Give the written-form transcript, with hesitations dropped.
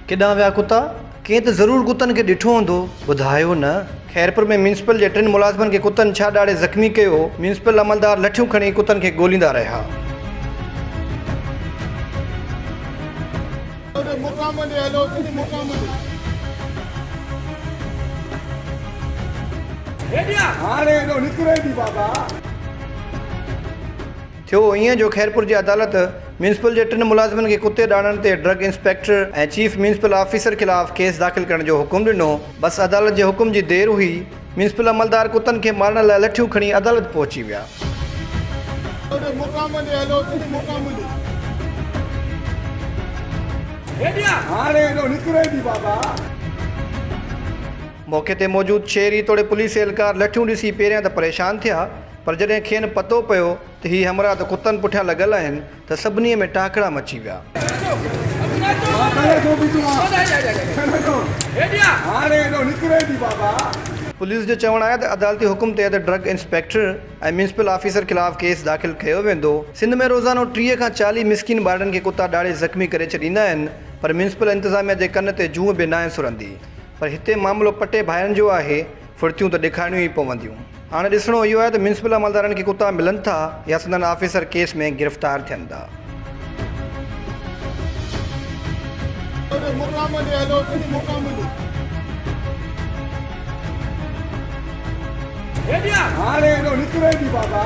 केॾां विया कुत्ता? कंहिं त ज़रूरु कुतनि खे ॾिठो हूंदो, ॿुधायो न। खैरपुर में म्यूनिसिपल जे 3 मुलाज़िमनि खे कुतनि छा ॾाढे ज़ख़्मी कयो। म्यूनिसिपल अमलदार लठियूं खणी कुतनि खे ॻोल्हींदा रहिया। थियो ईअं जो खैरपुर जी अदालत म्यूनिसिपल जे 3 मुलाज़िमनि खे कुते ॾाणण ते ड्रग इंस्पेक्टर ऐं चीफ म्यूनिसिपल ऑफिसर ख़िलाफ़ केस दाख़िल करण जो हुकुम ॾिनो। बस अदालत जे हुकुम जी देरि हुई, म्यूनिसिपल अमलदार कुतनि खे मारण लाइ लठियूं खणी अदालत पहुची विया। मौके ते मौजूद शहरी तोड़े पुलिस एहलकार लठियूं ॾिसी पहिरियां त परेशान थिया, पर जॾहिं खेनि पतो पियो त ही हमरा त कुतनि पुठियां लॻल आहिनि त सभिनी में टाकड़ा मची विया। पुलिस जो चवणु आहे त अदालती हुकुम तहत ड्रग इंस्पेक्टर ऐं म्यूनिसिपल ऑफिसर ख़िलाफ़ केस दाख़िल कयो वेंदो। सिंध में रोज़ानो 30 खां 40 मिस्किन ॿारनि खे कुता ॾाढे ज़ख़्मी करे छॾींदा आहिनि, पर म्यूनिसिपल इंतिज़ामिया जे कन ते जूं बि नाहे सुरंदी। पर हिते मामिलो पटे भाइनि जो आहे, फुर्तियूं त ॾेखारणियूं ई पवंदियूं। हाणे ॾिसणो इहो आहे त म्यूनिसिपल अमलदारनि खे कुता मिलनि था या संदन ऑफिसर केस में गिरफ़्तार थियनि था। हाणे निकिरे थी बाबा।